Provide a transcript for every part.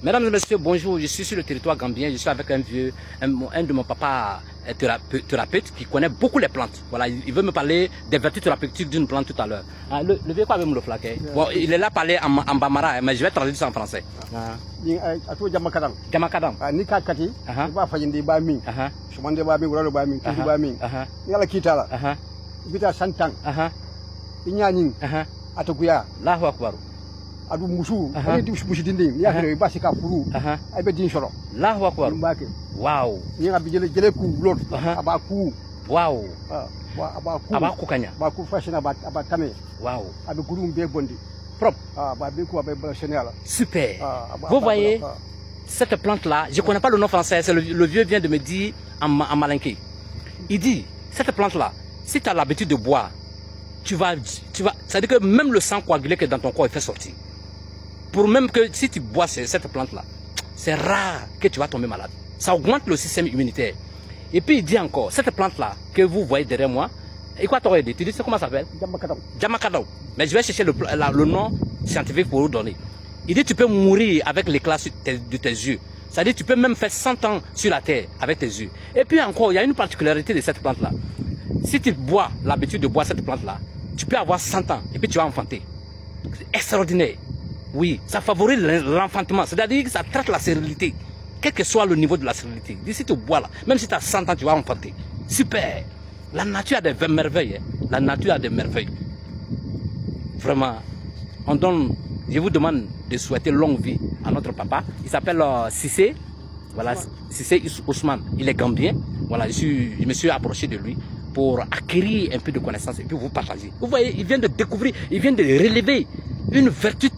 Mesdames et messieurs, bonjour, je suis sur le territoire gambien, je suis avec un de mon papa thérapeute qui connaît beaucoup les plantes. Voilà, il veut me parler des vertus thérapeutiques d'une plante tout à l'heure. Le vieux quoi avec me le flaquet. Bon, il est là parler en bambara, mais je vais traduire ça en français. Jamakadam. Nika kati, ba fajindi ba min. Sumande ba min, wala ba min, tudu ba min. Yala kitala. Bita santang. Inyanyin. Atokuya. Allahu akbar. Adu musu, ani musu dinding, ya kere ba sika furu. Ay be din solo. Allahu akbar. Wow. Ni nga bi jele ku lot. Aba ku. Wow. Aba ku. Aba ku kanya. Ba ku fashion aba tame. Wow. Abi guru mbe bondi. Propre. Ba be ku aba génial. Super. Vous voyez cette plante-là, je ne connais pas le nom français, le vieux vient de me dire en malinqué. Il dit, cette plante-là, si tu as l'habitude de boire, tu vas, c'est-à-dire que même le sang coagulé qui est dans ton corps, il fait sortir. Pour même que si tu bois cette plante-là, c'est rare que tu vas tomber malade. Ça augmente le système immunitaire. Et puis il dit encore, cette plante-là que vous voyez derrière moi, et quoi t'aurais dit? Tu dis comment ça s'appelle? Jamakadam. Jamakadam. Mais je vais chercher le nom scientifique pour vous donner. Il dit tu peux mourir avec l'éclat de tes yeux. C'est-à-dire tu peux même faire 100 ans sur la terre avec tes yeux. Et puis encore, il y a une particularité de cette plante-là. Si tu bois l'habitude de boire cette plante-là, tu peux avoir 100 ans et puis tu vas enfanter. C'est extraordinaire. Oui, ça favorise l'enfantement. C'est-à-dire que ça traite la stérilité. Quel que soit le niveau de la stérilité. Si tu bois là, même si tu as 100 ans, tu vas enfanter. Super. La nature a des merveilles. Hein. La nature a des merveilles. Vraiment, je vous demande de souhaiter longue vie à notre papa. Il s'appelle Cissé. Voilà, Cissé Ousmane. Il est gambien. Voilà, je me suis approché de lui pour acquérir un peu de connaissances et puis vous partager. Vous voyez, il vient de découvrir, il vient de relever une vertu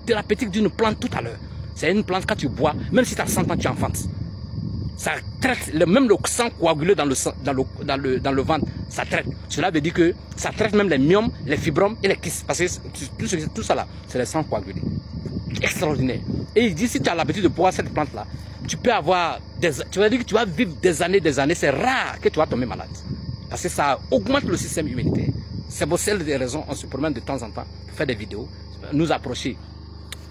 thérapeutique d'une plante tout à l'heure. C'est une plante quand tu bois, même si tu as 100 ans, tu enfantes. Ça traite, même le sang coagulé dans le ventre, ça traite. Cela veut dire que ça traite même les myomes, les fibromes et les kystes. Parce que tout ça là, c'est le sang coagulé. Extraordinaire. Et il dit, si tu as l'habitude de boire cette plante là, tu peux avoir tu vas dire que tu vas vivre des années, c'est rare que tu vas tomber malade. Parce que ça augmente le système immunitaire. C'est pour celle des raisons, on se promène de temps en temps pour faire des vidéos, nous approcher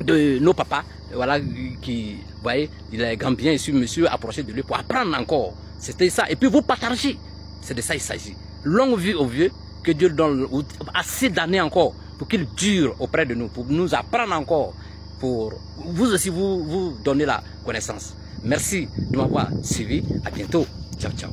de nos papas, voilà, qui, vous voyez, il est gambien ici, monsieur, approché de lui pour apprendre encore. C'était ça. Et puis vous partagez. C'est de ça il s'agit. Longue vie aux vieux, que Dieu donne assez d'années encore pour qu'il dure auprès de nous, pour nous apprendre encore, pour vous aussi vous donner la connaissance. Merci de m'avoir suivi. À bientôt. Ciao, ciao.